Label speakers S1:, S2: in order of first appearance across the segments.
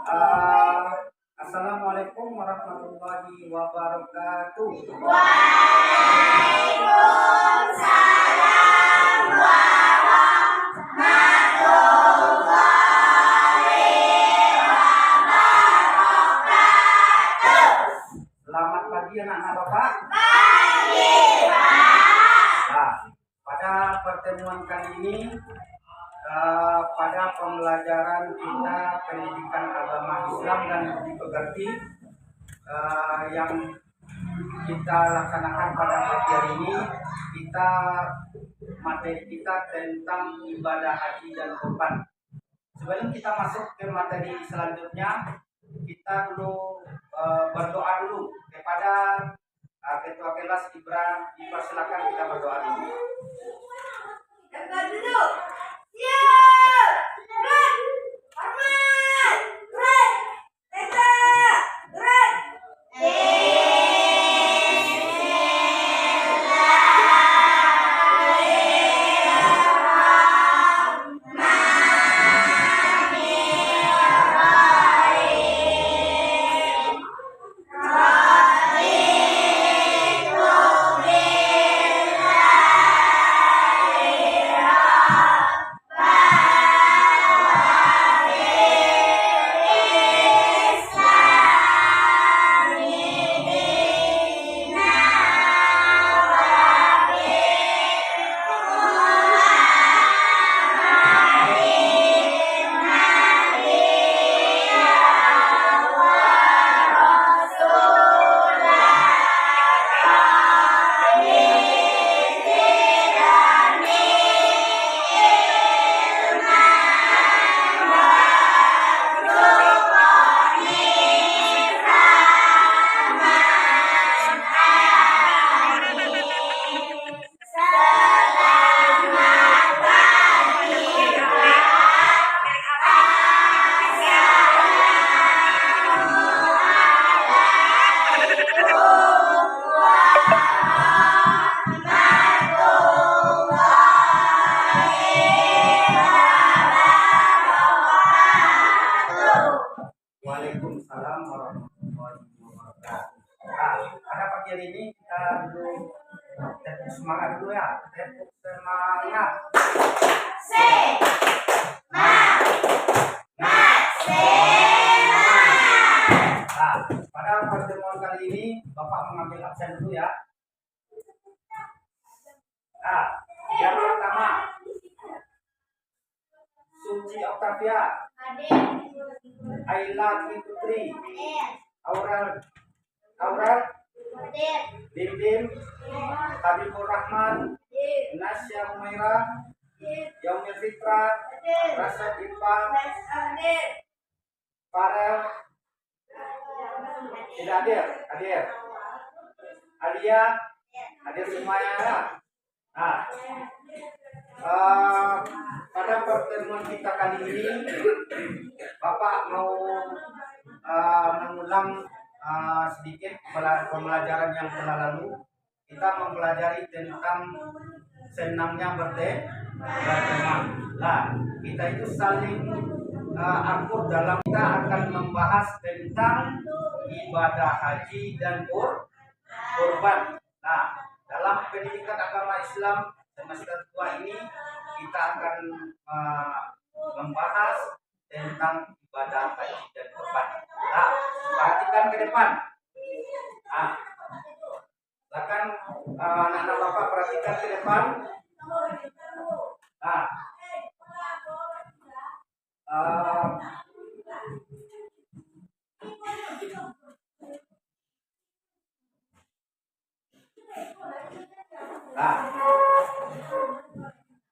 S1: Uh, Assalamualaikum warahmatullahi wabarakatuh.
S2: Waalaikumsalam warahmatullahi wabarakatuh.
S1: Selamat pagi anak-anak Bapak.
S2: Pagi, Pak.
S1: Nah, pada pertemuan kali ini pada pembelajaran kita pendidikan agama Islam dan budi pekerti yang kita laksanakan pada pagi hari ini, materi kita tentang ibadah haji dan kurban. Sebelum kita masuk ke materi selanjutnya, kita dulu berdoa dulu kepada ketua kelas Ibran. Dipersilakan kita berdoa dulu.
S2: Kita dulu. Siap. Gerak. Hormat. Gerak. Tegak. Gerak.
S1: Waalaikumsalam warahmatullahi wabarakatuh. Nah, pada pagi hari ini kita dulu tepuk semangat dulu ya. Tepuk semangat. Nah, pada pertemuan kali ini Bapak mengambil absen dulu ya. Nah, yang pertama Suci Octavia, Ayla Putri, Aurel, Bim Bim, Habibur Rahman, Nasya Humaira, Yaumil Fitra, Rasad Iqbal, Farel, tidak hadir, Alia, hadir semuanya ya. Nah, pada pertemuan kita kali ini, Bapak mau mengulang sedikit pembelajaran yang telah lalu. Kita mempelajari tentang senangnya berteman. Nah, kita itu saling akur dalam kita akan membahas tentang ibadah haji dan kurban. Nah, dalam pendidikan agama Islam semester 2 ini kita akan membahas tentang ibadah haji dan kurban. Nah, perhatikan ke depan. Nah, silakan anak-anak Bapak perhatikan ke depan. Nah,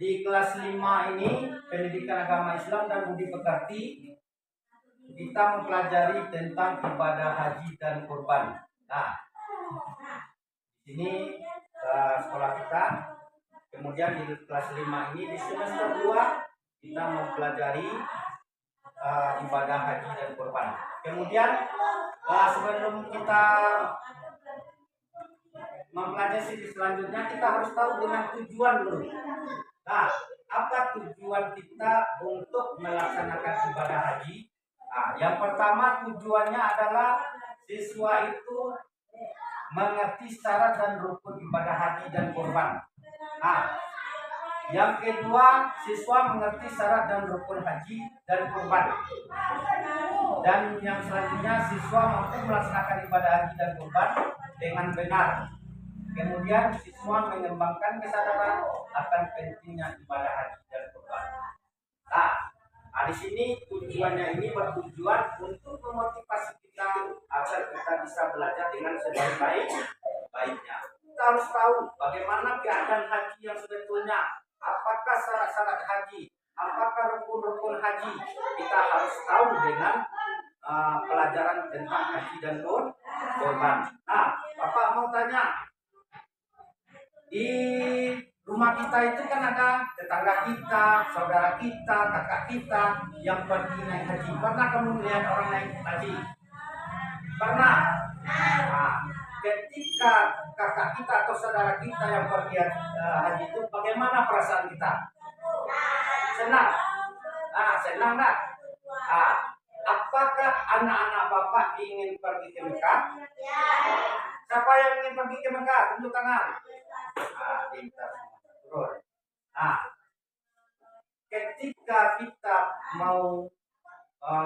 S1: di kelas 5 ini pendidikan agama Islam dan budi pekerti, kita mempelajari tentang ibadah haji dan kurban. Nah, di sini sekolah kita. Kemudian di kelas 5 ini di semester 2 kita mempelajari ibadah haji dan kurban. Kemudian sebelum kita mempelajari sisi selanjutnya, kita harus tahu dengan tujuan dulu. Nah, apa tujuan kita untuk melaksanakan ibadah haji? Nah, yang pertama tujuannya adalah siswa itu mengerti syarat dan rukun ibadah haji dan kurban. Nah, yang kedua, siswa mengerti syarat dan rukun haji dan kurban. Dan yang selanjutnya, siswa mampu melaksanakan ibadah haji dan kurban dengan benar. Kemudian, siswa mengembangkan kesadaran akan pentingnya ibadah haji dan kurban. Nah, di sini tujuannya ini bertujuan untuk memotivasi kita agar kita bisa belajar dengan sebaik-baiknya. Kita harus tahu bagaimana keadaan haji yang sebetulnya, apakah syarat-syarat haji, apakah rukun-rukun haji. Kita harus tahu dengan pelajaran tentang haji dan kurban. Nah, Bapak mau tanya, di rumah kita itu kan ada tetangga kita, saudara kita, kakak kita yang pergi naik haji. Pernah kamu melihat orang naik haji? Pernah? Nah, ketika kakak kita atau saudara kita yang pergi haji itu, bagaimana perasaan kita? Senang? Senang tak? Apakah anak-anak Bapak ingin pergi ke Mekah? Siapa yang ingin pergi ke Mekah? Tunjuk tangan. Pintar semua. Nah, ketika kita mau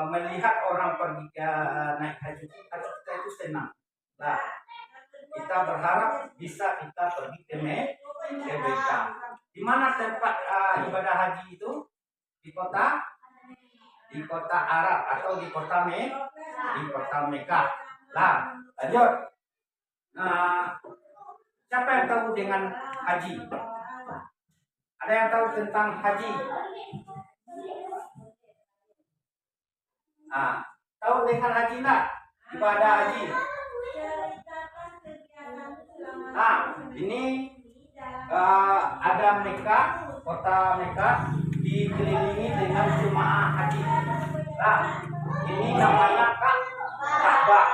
S1: melihat orang pergi ke naik haji, kita itu senang. Nah, kita berharap bisa kita pergi ke Mekah. Di mana tempat ibadah haji itu? Di kota Arab atau di kota Mekah. Nah, lanjut. Siapa yang tahu dengan haji? Ada yang tahu tentang haji? Tahu dengan haji nak? Ibadah haji. Ini ada Mekah, kota Mekah dikelilingi dengan jemaah haji. Ini namanya Ka'bah.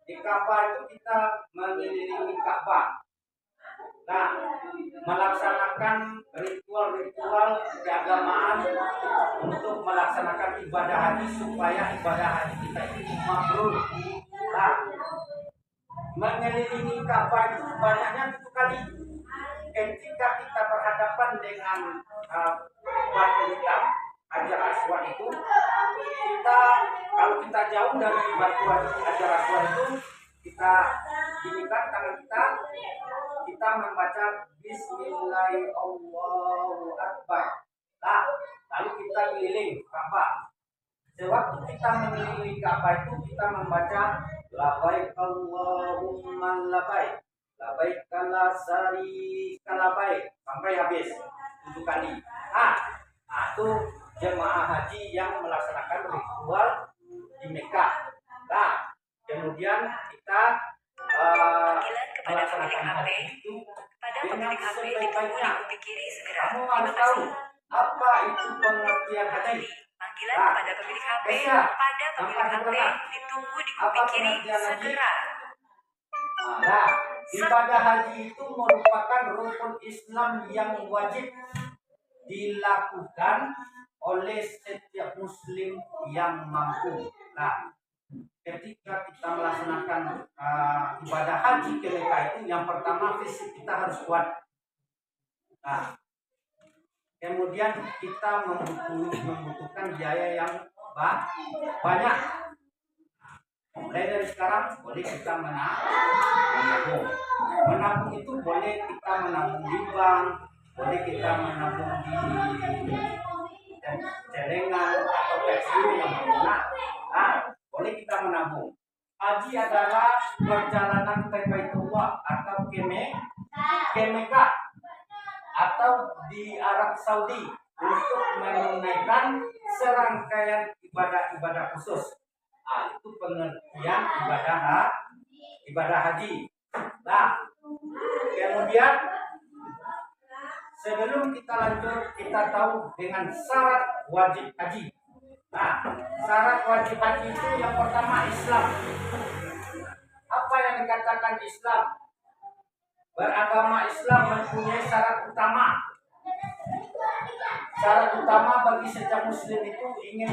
S1: Di Ka'bah itu kita mengelilingi Ka'bah. Melaksanakan ritual-ritual keagamaan untuk melaksanakan ibadah haji supaya ibadah haji kita itu mabrur. Mengelilingi Ka'bah itu banyaknya 7 kali. Ketika kita berhadapan dengan batu hitam Hajar Aswad itu, kalau kita jauh dari batu Hajar Aswad itu, kita inikan tangan kita membaca Bismillahirrahmanirrahim, Allahu Akbar. Lalu kita keliling Ka'bah. Sewaktu kita mengelilingi Ka'bah itu, kita membaca Labaik Allahumma labaik, labaik la syarika labaik, sampai habis 7 kali. Itu jemaah haji yang melaksanakan ritual di Mekah. Kemudian kita melaksanakan haji itu dengan sebaik-baiknya. Kamu harus tahu apa itu pengertian haji.
S3: Panggilan kepada pemilik HP, pada pemilik HP ditunggu di kuping kiri segera.
S1: Ibadah haji itu merupakan rukun Islam yang wajib dilakukan oleh setiap muslim yang mampu. Ketika kita melaksanakan ibadah haji ke Mekah itu, yang pertama fisik kita harus kuat. Kemudian kita membutuhkan biaya yang banyak. Mulai dari sekarang boleh kita menabung. Menabung itu boleh kita menabung di bank, boleh kita menabung di celengan atau tekstil yang berguna. Boleh kita menabung. Haji adalah perjalanan ke Baitullah atau ke Mekah atau di Arab Saudi untuk menunaikan serangkaian ibadah-ibadah khusus. Itu pengertian ibadah haji. Kemudian sebelum kita lanjut, kita tahu dengan syarat wajib haji. Syarat wajib haji itu yang pertama Islam. Apa yang dikatakan Islam? Beragama Islam mempunyai syarat utama. syarat utama bagi setiap muslim itu ingin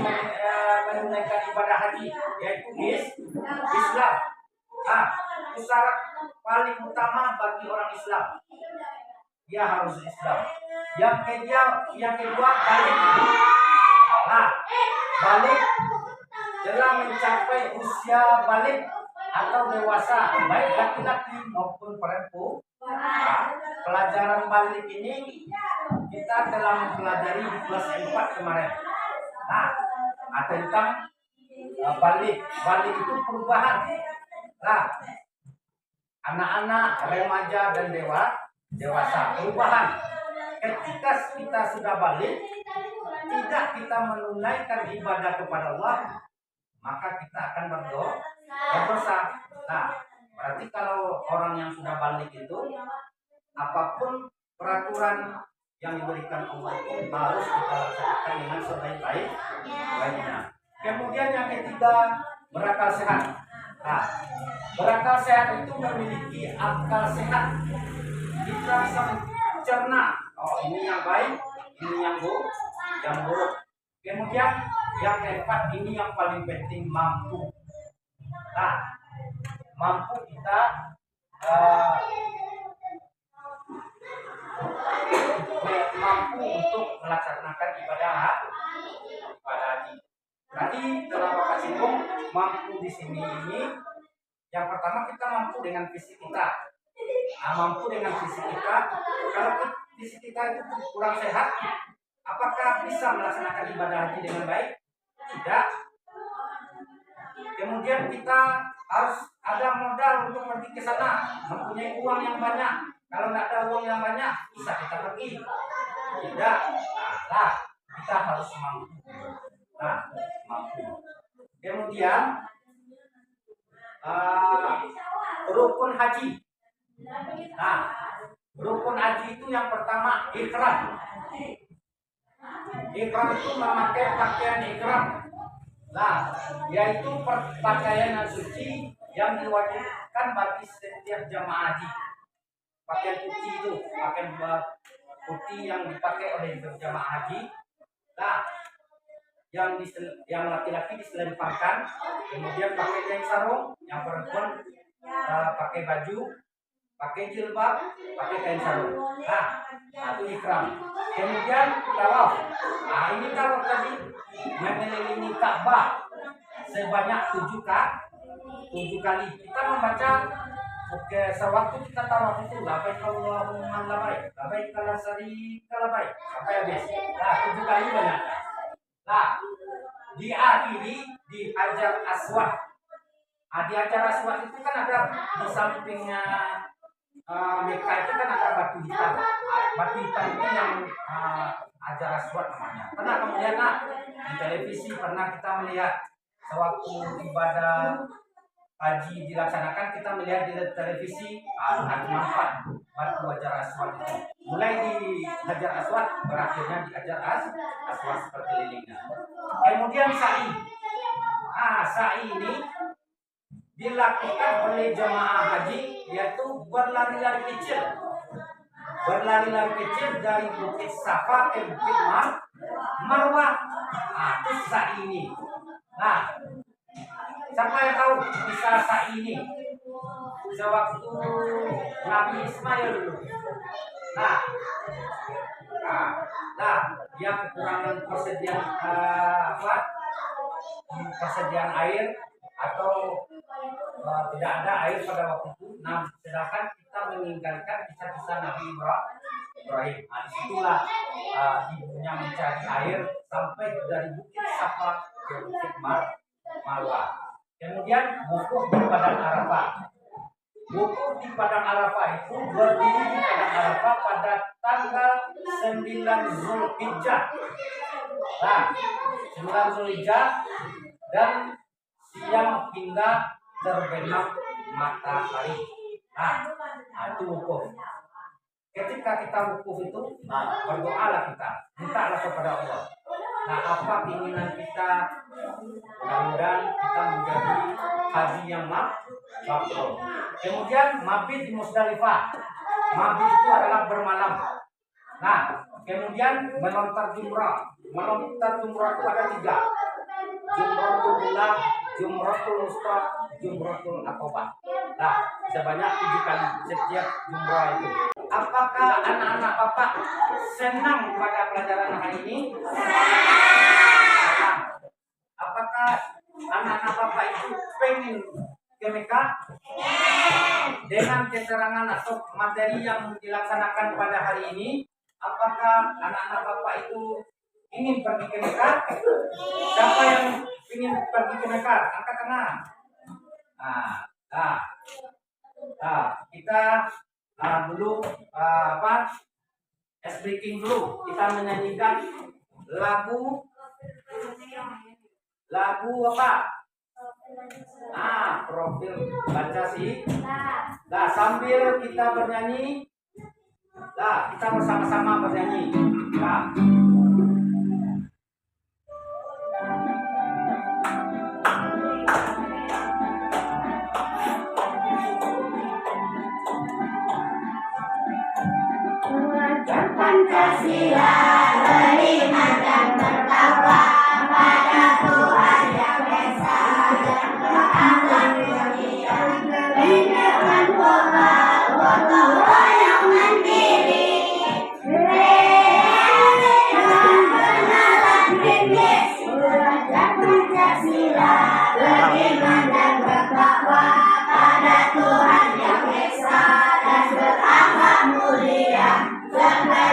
S1: menunaikan ibadah haji, yaitu Islam. Nah, itu syarat paling utama bagi orang Islam. Dia harus Islam. Yang kedua balik. Nah, balik telah mencapai usia balik atau dewasa, baik laki-laki maupun perempuan. Nah, pelajaran balik ini kita telah mempelajari di kelas 4 kemarin. Nah, tentang balik itu perubahan. Nah, anak-anak, remaja dan dewasa perubahan. Ketika kita sudah balik, tidak kita menunaikan ibadah kepada Allah, maka kita akan berdosa. Nah, berarti kalau orang yang sudah balik itu, apapun peraturan yang diberikan Allah itu harus kita laksanakan dengan sebaik-baiknya. Kemudian yang ketiga, berakal sehat. Nah, berakal sehat itu memiliki akal sehat. Kita bisa mencerna, oh ini yang baik, ini yang buruk. Kemudian yang keempat, ini yang paling penting, mampu. Nah, mampu kita mampu untuk melaksanakan ibadah haji. Tadi telah Bapak singgung, mampu di sini ini yang pertama kita mampu dengan fisik kita. Nah, mampu dengan fisik kita. Kalau fisik kita itu kurang sehat, apakah bisa melaksanakan ibadah haji dengan baik? Tidak. Kemudian kita harus ada modal untuk pergi ke sana, mempunyai uang yang banyak. Kalau nggak ada uang yang banyak, bisa kita pergi. Tidak. Nah, kita harus mampu. Nah, mampu. Kemudian rukun haji. Nah, rukun haji itu yang pertama ihram. Ihram itu memakai pakaian ihram. Nah, yaitu pakaian yang suci yang diwajibkan bagi setiap jamaah haji. Pakaian putih itu, pakaian putih yang dipakai oleh jamaah haji. Nah, yang laki-laki diselempangkan, kemudian pakai kain sarung, yang perempuan pakai baju, pakai jilbab, pakai kain sarung. Nah, itu ihram. Kemudian tawaf. Nah, ini tawaf tadi mengelilingi Ka'bah sebanyak 7 kali. Kita membaca sewaktu kita tawaf itu labbaik Allahumma labbaik, labbaik la syarika labbaik sampai habis. Nah, 7 kali banyak. Nah, diakhiri di Hajar Aswad. Nah, di Hajar Aswad itu kan ada di sampingnya Mekah itu kan ada batu hitam. Batu hitam ini yang Hajar Aswad namanya. Pernah kemudian di televisi pernah kita melihat sewaktu ibadah haji dilaksanakan, kita melihat di televisi nampak batu Hajar Aswad itu. Mulai di Hajar Aswad, berakhirnya di Hajar Aswad seperti lilingnya. Kemudian sa'i. Sa'i ini dilakukan oleh jemaah haji, yaitu berlari-lari kecil. Berlari-lari kecil dari Bukit Safa ke Bukit Marwah. Itu sa'i ini. Nah, siapa yang tahu kisah sa'i ini? Sewaktu Nabi Ismail dulu. Nah, dia kekurangan persediaan air atau tidak ada air pada waktu itu. Nah, sedangkan kita meninggalkan kisah-kisah Nabi Ibrahim. Nah, disitulah ibunya mencari air sampai dari Bukit Safa ke Bukit Marwah. Kemudian wukuf di Padang Arafah. Wukuf di Padang Arafah itu berdiri di Padang Arafah pada tanggal 9 Zulhijjah. Nah, 9 Zulhijjah dan siang hingga terbenam matahari. Nah, itu wukuf. Ketika kita wukuf itu, berdoalah kita, mintalah kepada Allah. Nah, apa keinginan kita? Mudah-mudahan kita menjadi haji yang mabrur. Kemudian mabit di Musdalifah. Mabit itu adalah bermalam. Nah, Kemudian melontar jumrah. Melontar jumrah itu ada 3. Jumratul ula, jumratul wusta, jumratul aqabah. Nah, sebanyak 7 kali setiap jumrah itu. Apakah anak-anak Bapak senang pada pelajaran hari ini? Senang. Apakah anak-anak Bapak itu pengen ke Mekah? Dengan keterangan atau materi yang dilaksanakan pada hari ini, apakah anak-anak Bapak itu ingin pergi ke Mekah? Siapa yang ingin pergi ke Mekah? Angkat tangan. Kita dulu speaking dulu. Kita menyanyikan lagu apa? Profil Pancasila. Nah, sambil kita bernyanyi, kita bersama-sama bernyanyi.
S2: Pancasila beriman dan bertakwa pada Tuhan Yang Esa dan berakhlak mulia, dengan pola gotong royong mandiri, dengan kenalan kritis. Surat Pancasila beriman dan bertakwa pada Tuhan Yang Esa dan berakhlak mulia,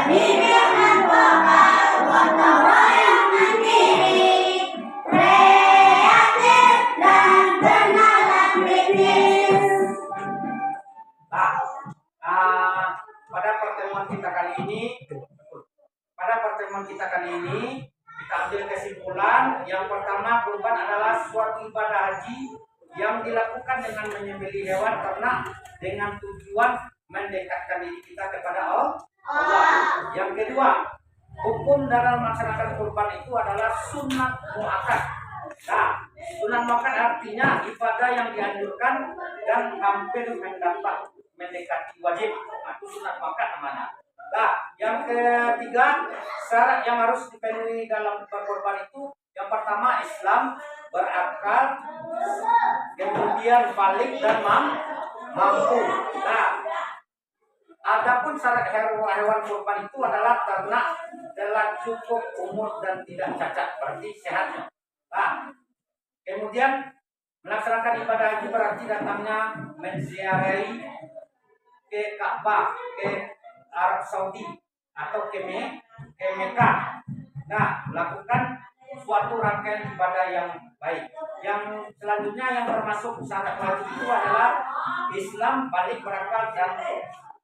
S2: dengan pola gotong royong mandiri, kreatif dan kenalan kritis.
S1: Pada pertemuan kita kali ini, kita ambil kesimpulan. Yang pertama, kurban adalah suatu ibadah haji yang dilakukan dengan menyembelih hewan ternak dengan tujuan mendekatkan diri kita kepada Allah. Yang kedua, hukum dalam melaksanakan kurban itu adalah sunat muakkad. Nah, sunat muakkad artinya ibadah yang dianjurkan dan hampir mendekati wajib. Itu sunat muakkad namanya. Nah, yang ketiga, syarat yang harus dipenuhi dalam berkurban itu, yang pertama Islam, berakal, kemudian balik dan mampu. Nah, adapun syarat hewan kurban itu adalah ternak telah cukup umur dan tidak cacat, berarti sehatnya. Nah, kemudian melaksanakan ibadah haji berarti datangnya menziarahi ke Ka'bah, ke Arab Saudi atau ke Mekah. Nah, melakukan suatu rangkaian ibadah yang baik. Yang selanjutnya yang termasuk syarat wajib itu adalah Islam, balik berakal dan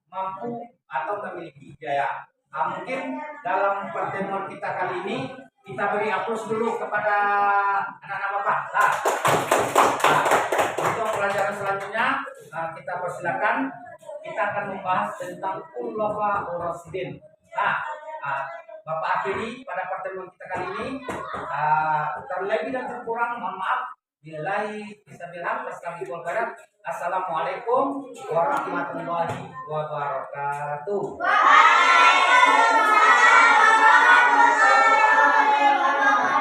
S1: mampu atau memiliki hidayah. Mungkin dalam pertemuan kita kali ini kita beri aplaus dulu kepada anak-anak Bapak. Untuk pelajaran selanjutnya kita persilakan. Kita akan membahas tentang Khulafaur Rasyidin. Bapak akhiri pada pertemuan kita kali ini. Terlebih dan terkurang mohon maaf. Billahi fisabilillah. Assalamualaikum warahmatullahi wabarakatuh.
S2: Waalaikumsalam warahmatullahi wabarakatuh.